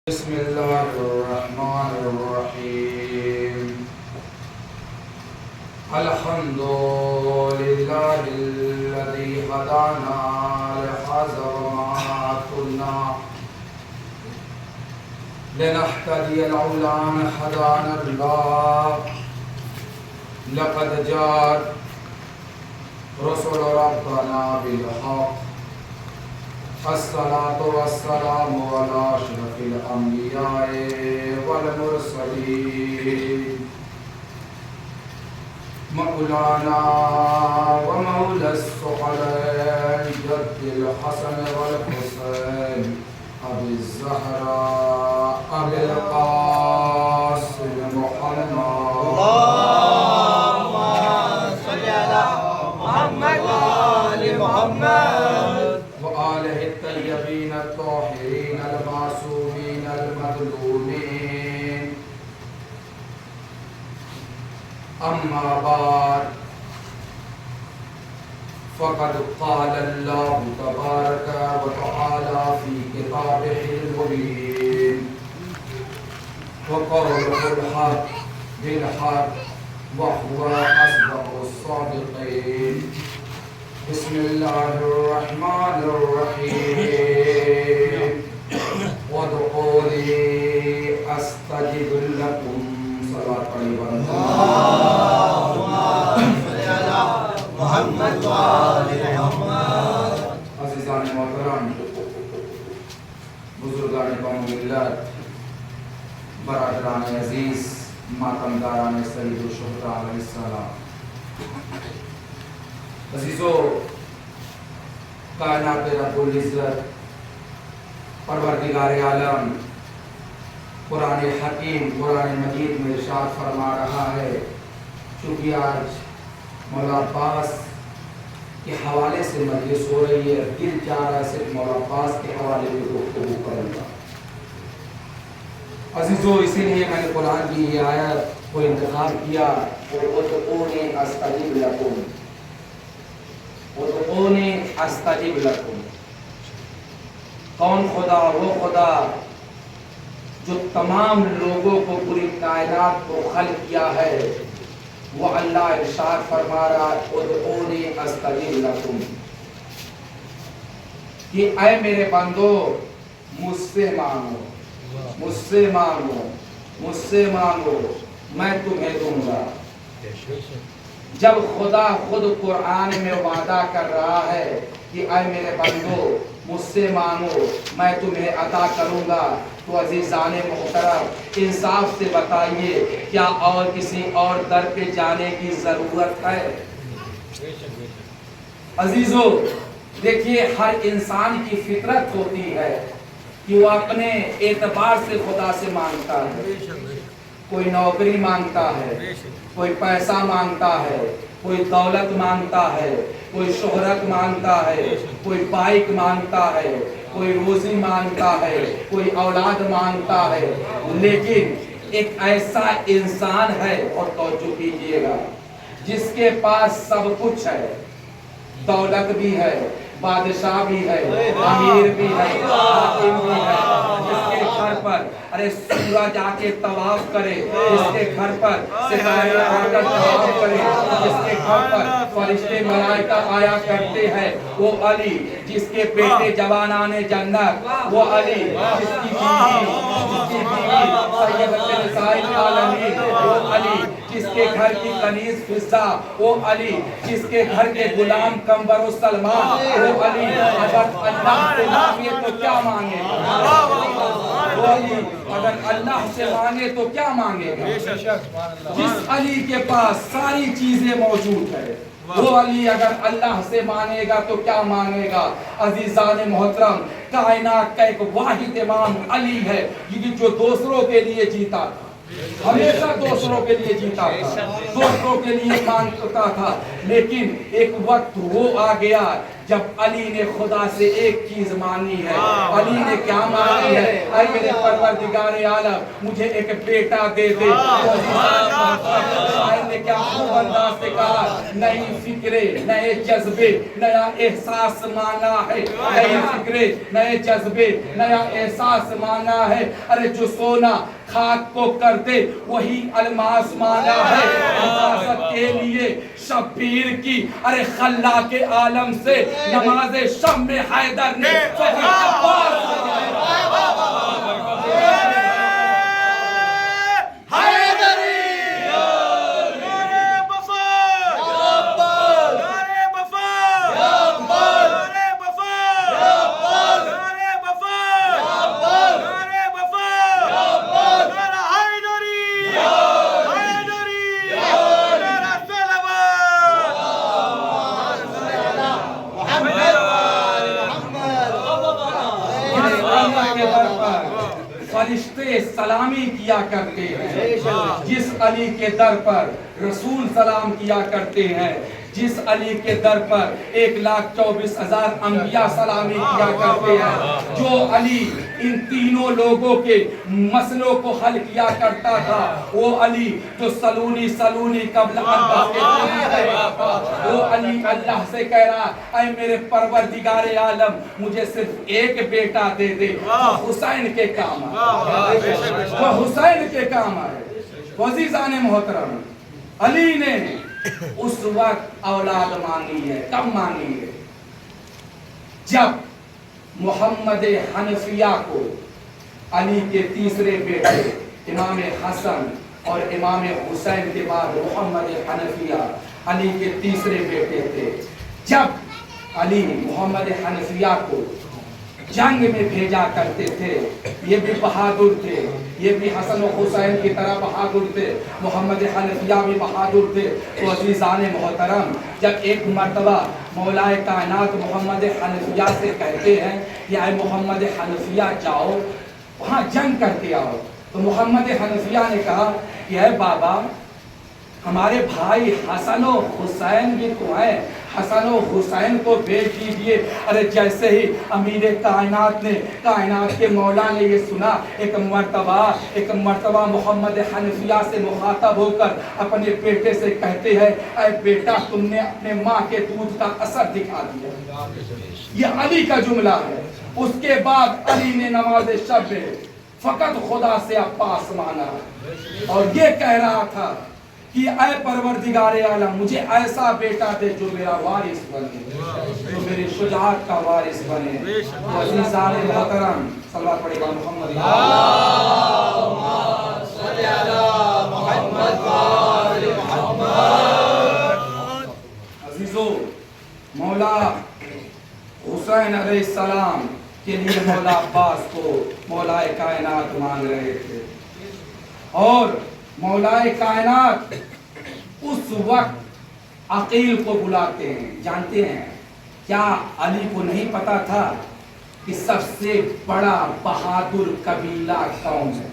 بسم الله الرحمن الرحيم الحمد لله الذي هدانا لهذا وما كنا لنهتدي لولا أن هدانا الله لقد جاءت رسل ربنا بالحق الصلاة والسلام على أشرف الأنبياء والمرسلين مولانا ومولى الثقلين جد الحسن والحسين أبي الزهراء أبي القاسم محمد اللهم صل على محمد وآل محمد وآله الطيبين الطاهرين المعصومين المظلومين أما بعد فقد قال الله تبارك وتعالى في كتابه المبين وقوله الحق بالحق وهو أصدق الصادقين بسم الله الرحمن الرحيم وادعوني أستجب لكم صلاة قريبا اللهم صل على محمد وآل محمد عزیزان محترم بزرگان قوم ملت برادران عزیز ماتمداران سید الشہداء علیہ السلام عزیزو کائنات رب العزت پروردگار عالم قرآن حکیم قرآن مجید میں ارشاد فرما رہا ہے چونکہ آج مولا عباس کے حوالے سے مجلس ہو رہی ہے دل چاہ رہا ہے صرف مولا عباس کے حوالے میں گفتگو کروں گا عزیزو اسی لیے میں نے قرآن کی یہ آیت کو انتخاب کیا وَادْعُونِي أَسْتَجِبْ لَكُمْ وَادْعُونِي أَسْتَجِبْ لَكُمْ کون خدا وہ خدا جو تمام لوگوں کو پوری کائنات کو خلق کیا ہے وہ اللہ ارشاد فرما رہا ہے وَادْعُونِي أَسْتَجِبْ لَكُمْ کہ اے میرے بندو مجھ سے مانگو مجھ سے مانگو مجھ سے مانگو میں تمہیں دوں گا جب خدا خود قرآن میں وعدہ کر رہا ہے کہ اے میرے بندو مجھ سے مانگو میں تمہیں عطا کروں گا تو عزیزان محترم انصاف سے بتائیے کیا اور کسی اور در پہ جانے کی ضرورت ہے؟ عزیزو دیکھیے ہر انسان کی فطرت ہوتی ہے کہ وہ اپنے اعتبار سے خدا سے مانگتا ہے کوئی نوکری مانگتا ہے کوئی پیسہ مانگتا ہے کوئی دولت مانگتا ہے کوئی شہرت مانگتا ہے کوئی بائک مانگتا ہے کوئی روزی مانگتا ہے کوئی اولاد مانگتا ہے لیکن ایک ایسا انسان ہے اور توجہ کیجئے گا جس کے پاس سب کچھ ہے دولت بھی ہے بادشاہ بھی ہے امیر بھی ہے حاکم بھی ہے جس کے گھر پر سورج آ کے طواف کرے جس کے گھر پر ستارے آ کر طواف کرے جس کے گھر پر فرشتے ملائکہ آیا کرتے ہیں وہ علی جس کے بیٹے جوانان جنت وہ علی جس کی بیوی سیدۃ نساء العالمین وہ علی جس کے گھر کی کنیز فضہ وہ علی جس کے گھر کے غلام قمبر و سلمان وہ علی اگر اللہ سے مانگے تو کیا مانگے گا وہ علی اگر اللہ سے مانگے تو کیا مانگے گا جس علی کے پاس ساری چیزیں موجود ہے وہ علی اگر اللہ سے مانگے گا تو کیا مانگے گا عزیزان محترم کائنات کا ایک واحد امام علی ہے جو دوسروں کے لیے جیتا تھا ہمیشہ دوسروں کے لیے جیتا تھا دوسروں کے لیے مانگتا تھا لیکن ایک وقت وہ آ گیا जब अली ने खुदा से एक चीज मांगी है, अली ने क्या मांगी है? ऐ मेरे परवरदिगार आलम, मुझे एक बेटा दे दे। शायर ने क्या खूब अंदाज से कहा, नई फिक्रे नए जज्बे नया एहसास मांगा है, नई फिक्रे नए जज्बे नया एहसास मांगा है। अरे जो सोना खाक को कर दे वही अलमास मांगा है। हिफाजत के लिए शब्बीर की अरे खल्ला के आलम से नमाज़े शब में हैदर ने फरिश्ते सलामी किया करते हैं। जिस अली के दर पर रसूल सलाम किया करते हैं, जिस अली के दर पर 1,24,000 अंबिया सलामी किया करते हैं, जो अली इन तीनों लोगों के मसलों को हल किया करता था, वो अली जो सलूनी सलूनी कब्ल वो अली अल्लाह से कह रहा, ऐ मेरे परवरदिगारे आलम, मुझे सिर्फ एक बेटा दे दे, वो हुसैन के काम आए, वो हुसैन के काम आए। अज़ीज़ान मोहतरम, अली ने उस वक्त औलाद मांगी है। कब मांगी है? जब मोहम्मद हनफिया को अली के तीसरे बेटे इमाम हसन और इमाम हुसैन के बाद मोहम्मद हनफिया अली के तीसरे बेटे थे। जब अली मोहम्मद हनफिया को जंग में भेजा करते थे, ये भी बहादुर थे, ये भी हसन और हुसैन की तरह बहादुर थे, मोहम्मद हनफिया भी बहादुर थे। तो अज़ीज़ान मोहतरम, जब एक मर्तबा मौलाए कायनात मोहम्मद हनफिया से कहते हैं कि आए मोहम्मद हनफिया जाओ वहाँ जंग करके आओ, तो मोहम्मद हनफिया ने कहा कि है बाबा, हमारे भाई हसन और हुसैन भी तो हैं, हसन और हुसैन को भेज दीजिए। अरे जैसे ही अमीर कायनात ने, कायनात के मौला ने ये सुना, एक मर्तबा मोहम्मद हनफिया से मुखातब होकर अपने बेटे से कहते हैं, ऐ बेटा, तुमने अपने माँ के दूध का असर दिखा दिया। ये अली का जुमला है। उसके बाद अली ने नमाज़े शब में फकत खुदा से अब्बास मांगा और ये कह रहा था कि ऐ परवरदिगारे आलम, मुझे ऐसा बेटा दे जो मेरा वारिस बने, जो मेरी शुजाअत का वारिस बने। तो अज़ीज़ान मोहतरम, सल्लल्लाहु अलैहि मोहम्मद अज़ीज़ों, मौला हुसैन अलैहिस्सलाम के लिए मौला अब्बास को मौलाए कायनात मांग रहे थे और मौलाए कायनात उस वक्त अकील को बुलाते हैं। जानते हैं क्या अली को नहीं पता था कि सबसे बड़ा बहादुर कबीला कौन है?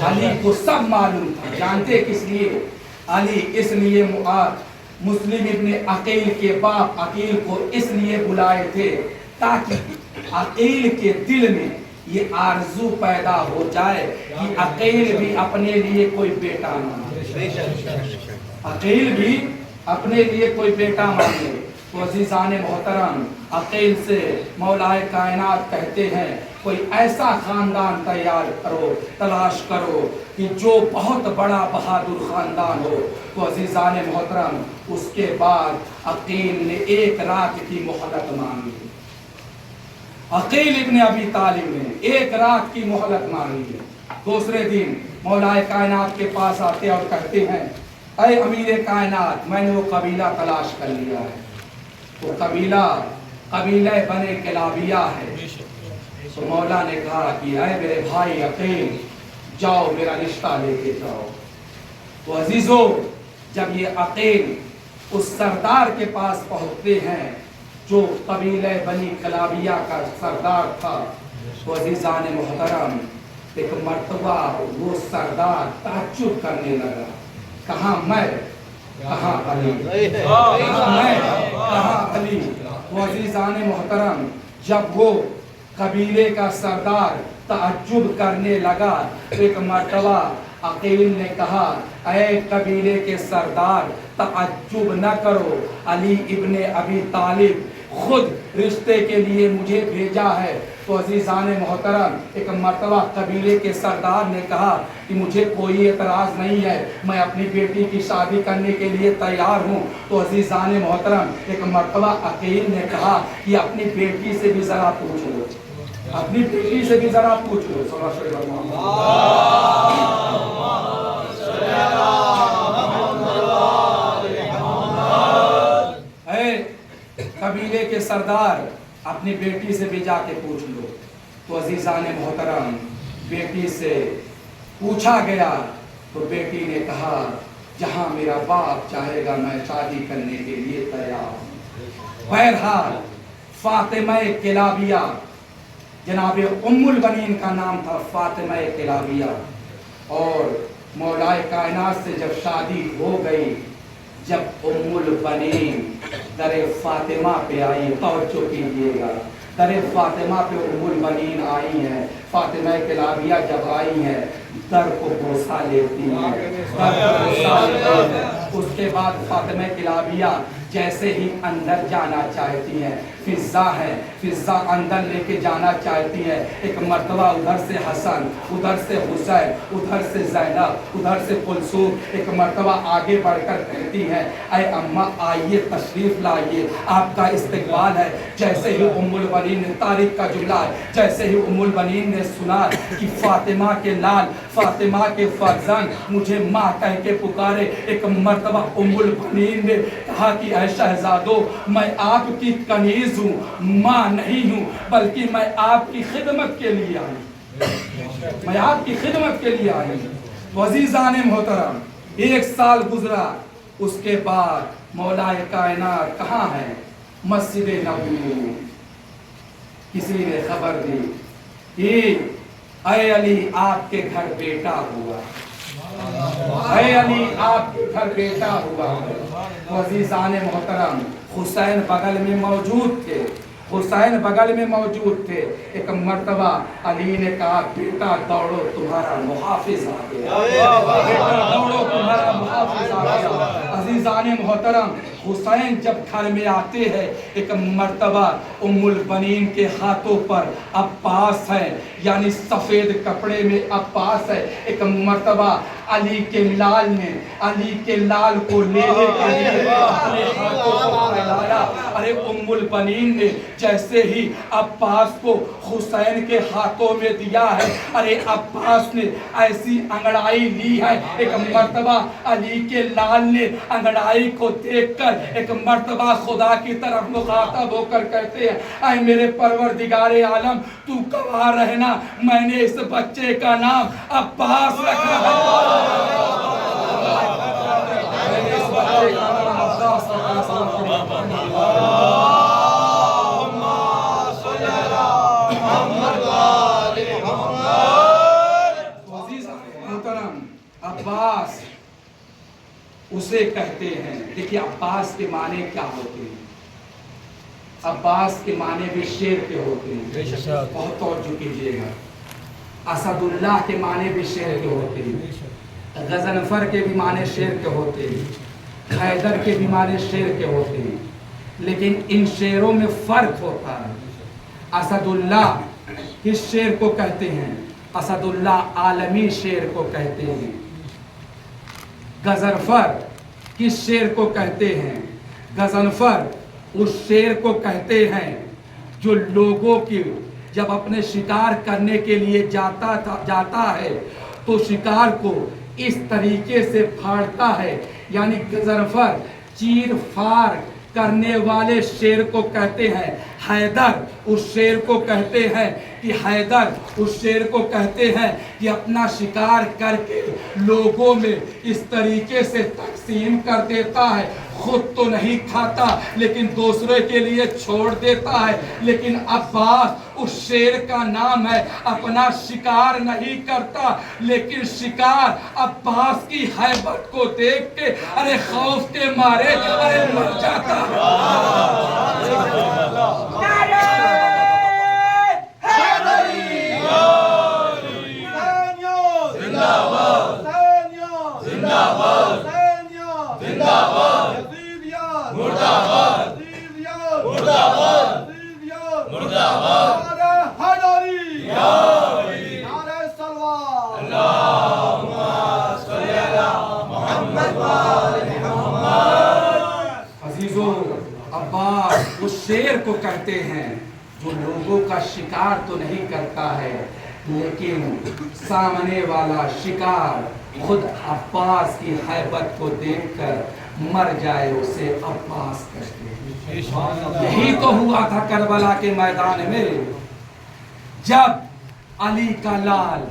अली को सब मालूम था। जानते किस लिए? अली इसलिए मुस्लिम इब्ने अकील के बाप अकील को इसलिए बुलाए थे ताकि अकील के दिल में ये आरज़ू पैदा हो जाए कि अकील भी अपने लिए कोई बेटा मांगे, अकील भी अपने लिए कोई बेटा मांगे। तो अज़ीज़ान मोहतरम, अकील से मौलाए कायनात कहते हैं, कोई ऐसा खानदान तैयार करो, तलाश करो कि जो बहुत बड़ा बहादुर खानदान हो। तो अज़ीज़ान मोहतरम, उसके बाद अकील ने एक रात की मोहलत मांगी। अकील इब्ने अबी तालिब ने एक रात की मोहलत मांगी है। दूसरे दिन मौलाए कायनात के पास आते और कहते हैं, ऐ अमीर कायनात, मैंने वो कबीला तलाश कर लिया है। वो कबीला बने किलाबिया है। तो मौला ने कहा कि ऐ मेरे भाई अकील, जाओ मेरा रिश्ता लेके जाओ। तो अजीजों, जब ये अकील उस सरदार के पास पहुंचते हैं जो कबीले बनी कलाबिया का सरदार था, तो अज़ीज़ान मोहतरम, एक मर्तबा वो सरदार ताज्जुब करने लगा, कहाँ मैं, कहाँ अली, कहाँ मैं, कहाँ अली। वो अजीजान मोहतरम, जब वो कबीले का सरदार ताज्जुब करने लगा तो एक मर्तबा अकील ने कहा, ऐ कबीले के सरदार ताज्जुब न करो, अली इब्ने अबी तालिब खुद रिश्ते के लिए मुझे भेजा है। तो अजीजान मोहतरम, एक मर्तबा कबीले के सरदार ने कहा कि मुझे कोई एतराज़ नहीं है, मैं अपनी बेटी की शादी करने के लिए तैयार हूँ। तो अजीजान मोहतरम, एक मर्तबा अकील ने कहा कि अपनी बेटी से भी ज़रा पूछ लो, अपनी बेटी से भी ज़रा पूछ लो। कबीले के सरदार, अपनी बेटी से भी जाके पूछ लो। तो अजीजान मोहतरम, बेटी से पूछा गया तो बेटी ने कहा, जहां मेरा बाप चाहेगा मैं शादी करने के लिए तैयार हूं। बहरहाल फातिमा किलाबिया, जनाब उम्मुल बनीन का नाम था फातिमा किलाबिया, और मौलाए कायनात से जब शादी हो गई, जब उम्मुल बनीन दरे फातिमा पे आई, तवज्जो कीजिएगा, दरे फातिमा पे उम्मुल बनीन आई हैं, फातिमा किलाबिया जब आई हैं, दर को बोसा लेती हैं, दर को बोसा लेती हैं। उसके बाद फातिमा किलाबिया जैसे ही अंदर जाना चाहती हैं, फिजा है, फिजा अंदर लेके जाना चाहती है, एक मर्तबा उधर से हसन, उधर से हुसैन, उधर से ज़ैनब, उधर से कुलसूम, एक मर्तबा आगे बढ़कर कहती है, ऐ अम्मा आइए, तशरीफ़ लाइए, आपका इस्तकबाल है। जैसे ही उम्मुल बनीन ने, तारीख का जुमला है, जैसे ही उम्मुल बनीन ने सुना कि फातिमा के लाल, फातिमा के फर्जंद मुझे माँ कह के पुकारे, एक मर्तबा उम्मुल बनीन ने कहा कि ऐ शहजादो, मैं आपकी कनीज़ हूँ, माँ नहीं हूँ, बल्कि मैं आपकी खिदमत के लिए आई, मैं आपकी खिदमत के लिए आई। तो अजीज़ान मोहतरम, 1 साल गुजरा, उसके बाद मौलाए कायनात कहाँ है? मस्जिद नबवी में। किसी ने खबर दी कि ऐ अली आपके घर बेटा हुआ, ऐ अली आपके घर बेटा हुआ। तो अजीज़ान मोहतरम, हुसैन बगल में मौजूद थे, हुसैन बगल में मौजूद थे। एक मर्तबा अली ने कहा, बेटा दौड़ो, तुम्हारा मुहाफिज आ गया, बेटा दौड़ो, तुम्हारा मुहाफिज आ गया। अजीज़ान मोहतरम, हुसैन जब घर में आते हैं, एक मर्तबा उम्मुल बनीन के हाथों पर अब्बास है, यानी सफ़ेद कपड़े में अब्बास है। एक मर्तबा अली के लाल ने, अली के लाल को लेने के लिए अपने हाथों को फैलाया। अरे उम्मुल बनीन ने जैसे ही अब्बास को हुसैन के हाथों में दिया है, अरे अब्बास ने ऐसी अंगड़ाई ली है, एक मर्तबा अली के लाल ने अंगड़ाई को देखकर एक मर्तबा खुदा की तरफ मुखातब होकर कहते हैं, ऐ मेरे परवरदिगारे आलम, तू गवाह रहना, मैंने इस बच्चे का नाम अब्बास रखा है, मैंने इस बच्चे का नाम अब्बास रखा। अब्बास उसे कहते हैं, देखिए अब्बास के माने क्या होते हैं, अब्बास के माने भी शेर के होते हैं, बहुत तवज्जो कीजिएगा। असदुल्लाह के माने भी शेर के होते हैं, गजनफर के भी माने शेर के होते हैं, खैदर के भी माने शेर के होते हैं, लेकिन इन शेरों में फ़र्क होता है। असदुल्लाह किस शेर को कहते हैं? असदुल्लाह आलमी शेर को कहते हैं। गजनफर किस शेर को कहते हैं? गजनफर उस शेर को कहते हैं जो लोगों की जब अपने शिकार करने के लिए जाता है तो शिकार को इस तरीके से फाड़ता है, यानी गजनफर चीर फाड़ करने वाले शेर को कहते हैं। हैदर उस शेर को कहते हैं कि हैदर उस शेर को कहते हैं कि अपना शिकार करके लोगों में इस तरीके से तकसीम कर देता है, खुद तो नहीं खाता लेकिन दूसरे के लिए छोड़ देता है। लेकिन अब्बास उस शेर का नाम है, अपना शिकार नहीं करता लेकिन शिकार अब्बास की हैबत को देख के अरे खौफ के मारे अरे मर जाता अब्बास उस शेर को कहते हैं जो लोगों का शिकार तो नहीं करता है लेकिन सामने वाला शिकार खुद अब्बास की हैबत को देखकर मर जाए उसे अब्बास कहते हैं। यही तो हुआ था करबला के मैदान में, जब अली का लाल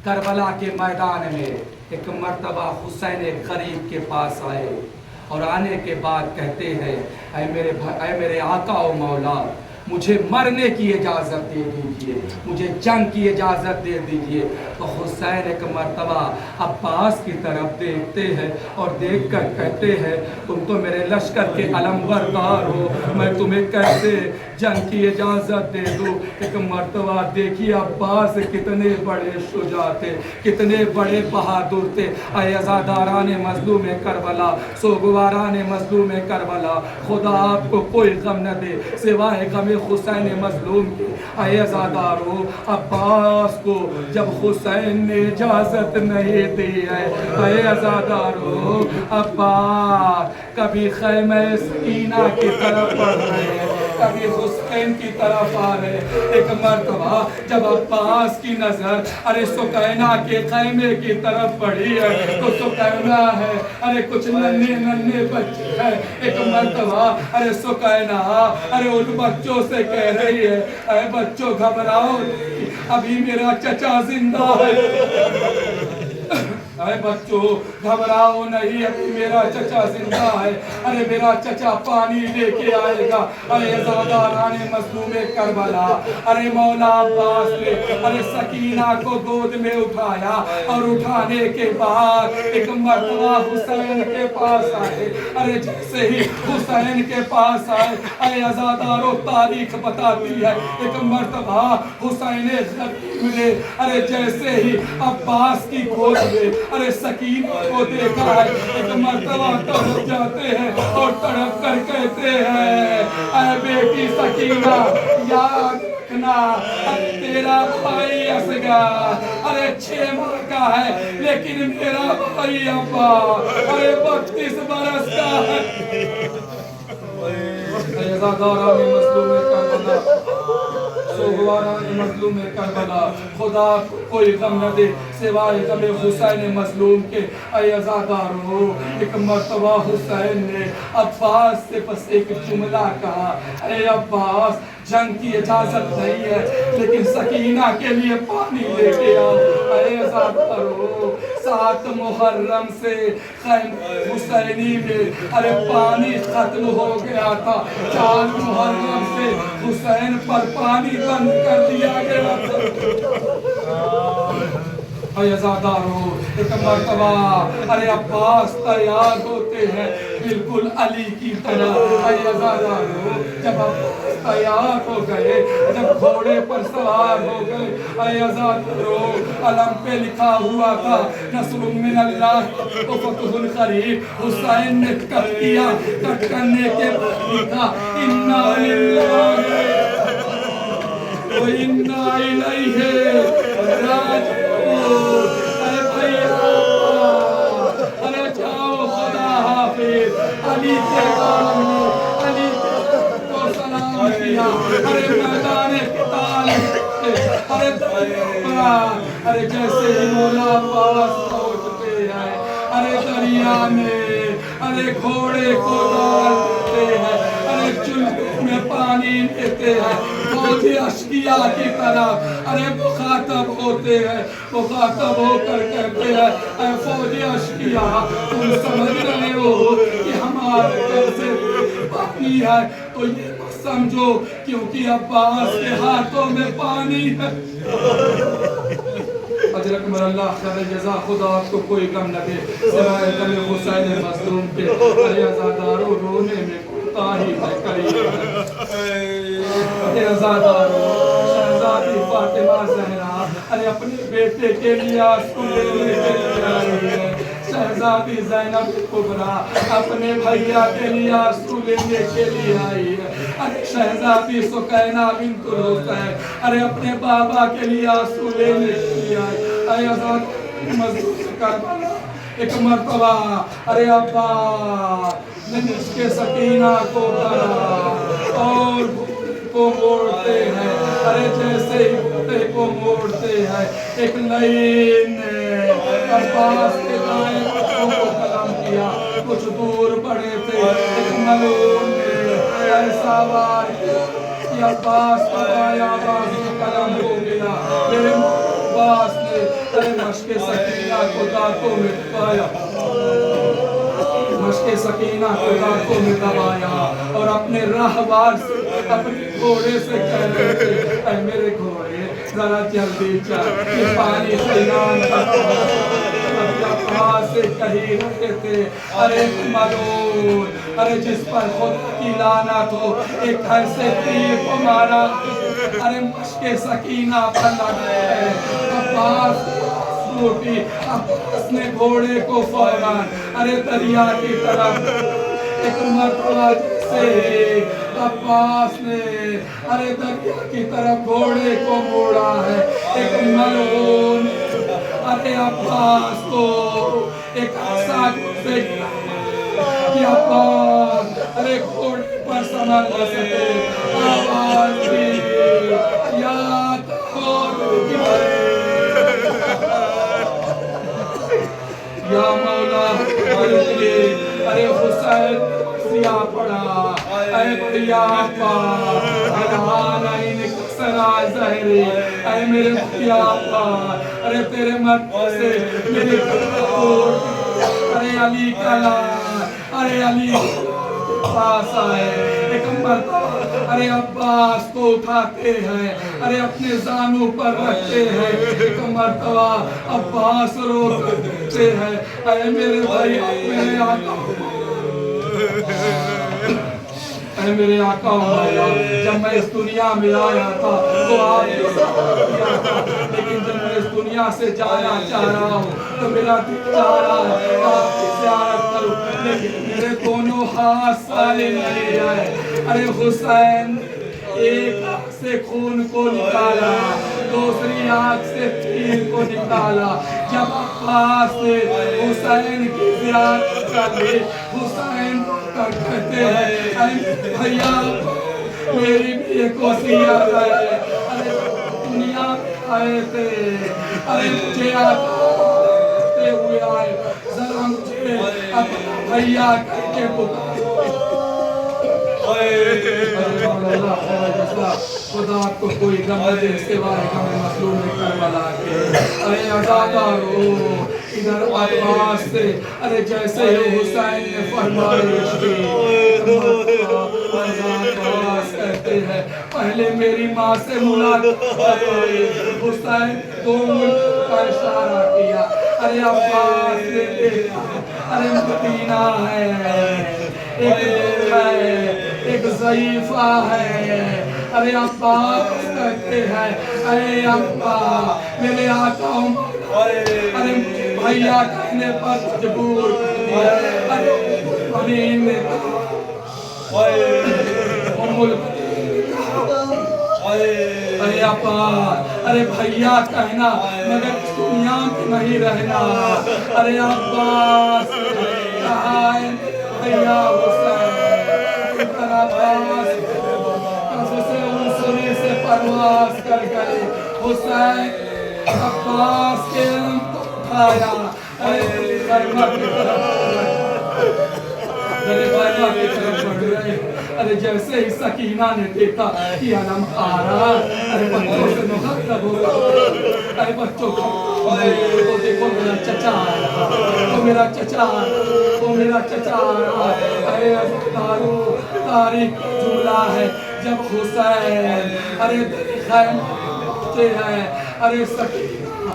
करबला के मैदान में एक मर्तबा हुसैन गरीब के पास आए और आने के बाद कहते हैं ऐ मेरे आका और मौला, मुझे मरने की इजाज़त दे दीजिए, मुझे जंग की इजाज़त दे दीजिए। तो हुसैन एक मर्तबा अब्बास की तरफ देखते हैं और देखकर कहते हैं तुम तो मेरे लश्कर के अलमबरदार हो, मैं तुम्हें कैसे जंग की इजाज़त दे दूँ। एक मर्तबा देखिए अब्बास कितने बड़े शुजा थे, कितने बड़े बहादुर थे। अज़ादारान मज़लूम करबला, सोगवारान मज़लूम करबला, खुदा आपको कोई गम न दे सिवाय गम हुसैन मज़लूम के। अज़ादारो अब्बास को जब हुसैन ने इजाज़त नहीं दी है, अज़ादारो अब्बास कभी खैमे सकीना की तरफ बढ़ रहे हैं, कभी हुसैन की तरफ आ रहे। एक मर्तबा जब अब्बास की नजर अरे सुकैना के खैमे की तरफ पड़ी है तो सुकैना है अरे कुछ नन्हे नन्हे बच्चे हैं। एक मर्तबा अरे सुकैना अरे उन बच्चों से कह रही है अरे बच्चों घबराओ नहीं, अभी मेरा चचा जिंदा है। अरे बच्चों घबराओ नहीं, अभी मेरा चचा जिंदा है, अरे मेरा चचा पानी लेके आएगा। अरे अज़ादारान मज़लूम करबला, अरे मौला अब्बास ने अरे सकीना को गोद में उठाया और उठाने के बाद एक मर्तबा हुसैन के पास आए। अरे जैसे ही हुसैन के पास आए, अरे अज़ादारों तारीख बताती है एक मर्तबा हुसैन गरीब ने अरे जैसे ही अब्बास की गोद में अरे सकीना को देखा है, एक मर्तबा तड़प जाते हैं और तड़प कर कहते हैं अरे बेटी सकीना याद रखना तेरा भाई असगर अरे 6 माह का है लेकिन मेरा भाई अब्बा अरे 32 बरस का है। मज़लूम करबला, खुदा कोई गम न दे सिवाय गम हुसैन मज़लूम के। अज़ादारो एक मर्तबा हुसैन ने अब्बास से बस एक जुमला कहा, अरे अब्बास जंग की इजाजत नहीं है लेकिन सकीना के लिए पानी लेके आओ। अरे अज़ादारो 7 मुहर्रम से हुसैनी में अरे पानी खत्म हो गया था, 4 मुहर्रम से हुसैन पर पानी बंद कर दिया गया था। अज़ादारो एक मर्तबा अरे अब्बास तैयार होते हैं बिल्कुल अली की तरह। अज़ादारो जब अब्बास तैयार हो गए, जब घोड़े पर सवार हो गए, अज़ादारो अलम पे लिखा हुआ था नस्रुम मिनल्लाह व फतहुल करीब। हुसैन ने कट किया, कट करने के बाद लिखा इन्ना लिल्लाहि व इन्ना इलैहि राजिऊन। अरे भैया अरे जाओ खुदा हाफिज। अली के कान में अली को सलाम किया। अरे मैदान किताल अरे दरिया अरे जैसे ही मौला पास पहुंचते हैं अरे दरिया में अरे घोड़े को डालते हैं। अरे चुल्लू में पानी लेते हैं, फौजी अशकिया की तरह अरे मुखातब होते हैं, मुखातब होकर कहते हैं ऐ फौजी अशकिया तुम समझ रहे हो कि हमारे घर से पानी है, तो ये समझो क्योंकि अब्बास के हाथों में पानी है। अजरकमर अल्लाह खैर जज़ा, खुदा आपको कोई कम न दे सिवाय गम हुसैन मज़लूम के। अरे अज़ादारों रोने में कोताही है करीब, अरे अज़ादारों शहज़ादी फातिमा ज़हरा अरे अपने बेटे के लिए आंसू लेने के लिए आई है, शहज़ादी ज़ैनब कुबरा अपने भैया के लिए आंसू लेने के लिए आई है, अरे शहज़ादी सुकैना बिन्तुल हुसैन अरे अपने बाबा के लिए आंसू लेने के लिए आई। अरे आजाद मजदूर से करबला एक मर्तबा अरे अब्बा ने इसके सकीना को करा और को मोड़ते हैं, अरे जैसे ही बूटे को मोड़ते हैं एक लाइन अब्बास के दाएं हाथों को कलम किया, कुछ दूर बढ़े थे एक मलून ने ऐसा वार कि अब्बास का दाया बाजू कलम हो गया, मेरे अब्बास ने अरे मशके सकीना को दांतों में दबाया, मशके सकीना को दांतों में दबाया और अपने राहवार से अपने घोड़े से कह रहे थे ऐ मेरे घोड़े जरा जल्दी चल, ये पानी सैलान से कही रहे थे अरे मलून अरे जिस पर खुद की लानत हो एक ऐसे तीर को मारा अरे मशके सकीना पर लगे है। अब्बास टूटी, अब्बास ने घोड़े को फौरन अरे दरिया की तरफ एक मरतबा जैसे अब्बास ने अरे दरिया की तरफ घोड़े को मोड़ा है, एक मलून अरे अब्बास को एक ऐसा गुस्से कि अब्बास अरे घोड़े पर संभल न सके, आवाज दी याद या मौला अरे हुसैन सिया पड़ा ऐ भैया अब्बा ऐ मेरे भैया अब्बा अरे तेरे मत से मेरे अरे अली कला अरे अली पास आए एक मर्तबा अरे अब्बास को उठाते हैं अरे अपने जानू पर रखते हैं, एक मर्तबा अब्बास रोकते हैं अरे मेरे भाई मेरे आका अरे मेरे आका मौला जब मैं इस दुनिया में आया था तो आपने किया था, लेकिन जब मैं इस दुनिया से जाना चाह रहा हूँ तो मेरा दिल चाह रहा है आपकी ज़ियारत करूँ, लेकिन मेरे दोनों हाथ साले नहीं आए। अरे हुसैन एक आँख से खून को निकाला, दूसरी आँख से तीर को निकाला, जब अब्बास ने हुसैन की ज़ियारत कर ली हुसैन कहते हैं भैया मेरी भी एक वसीयत है, अरे दुनिया में आए थे अरे मुझे आते हुए आए जरा मुझे अपना भैया करके पुकारो। खुदा आपको कोई गम न दे सिवाय गम मसलूम करबला के। अरे आज़ादारो इधर अब्बास से अरे जैसे ही हुसैन ने फरमाइश की अब्बास कहते हैं पहले मेरी माँ से मुलाकात हुई, हुसैन को का इशारा किया, अरे अब्बास ने देखा अरे मदीना है एक है एक ज़ईफ़ा है, अरे अब्बास कहते हैं अरे अब्बा मेरे आका अरे भैया कहने पर मजबूर अरे ने अरे अब्बा अरे भैया कहना मगर दुनिया में नहीं रहना, अरे अब्बास कहा है भैया हुसैन अब्बास से उनसने से परवास कर गए, हुसैन अब्बास के उठाया अरे की तरफ बढ़ रहे ارے جیسے ہی سکینہ نے دیکھا کہ علم آ رہا، ارے بچوں سے مخاطب ہو گئی، ارے بچوں کو دیکھو میرا چچا آ رہا، وہ میرا چچا آ رہا، وہ میرا چچا آ رہا، ارے تاریخ جملہ ہے جب حسین ارے خیم پہنچتے ہیں، ارے سکینہ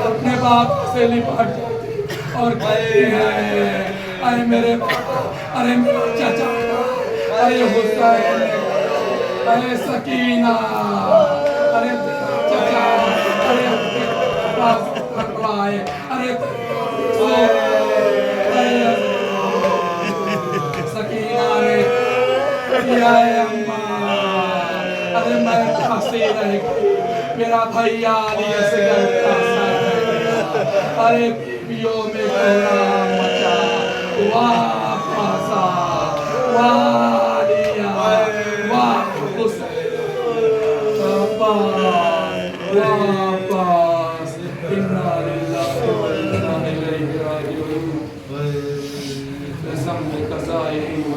اپنے باپ سے لپٹ جاتی اور کہتی ہے اے میرے باپ، ارے میرا چچا، ارے حسین، ارے سکینہ، ارے چچا، ارے باپ پکڑائے، ارے سکینہ نے کیا ہے اماں، ارے میں پھنسی رہ گئی، میرا بھائیا علی اصغر پھنسا رہ گیا، ارے بیویوں میں کوہرام مچا، واہ پھنسا، واہ علیہ، واہ حسین، واپس، انا للہ و انا الیہ راجعون، بذنب قضائه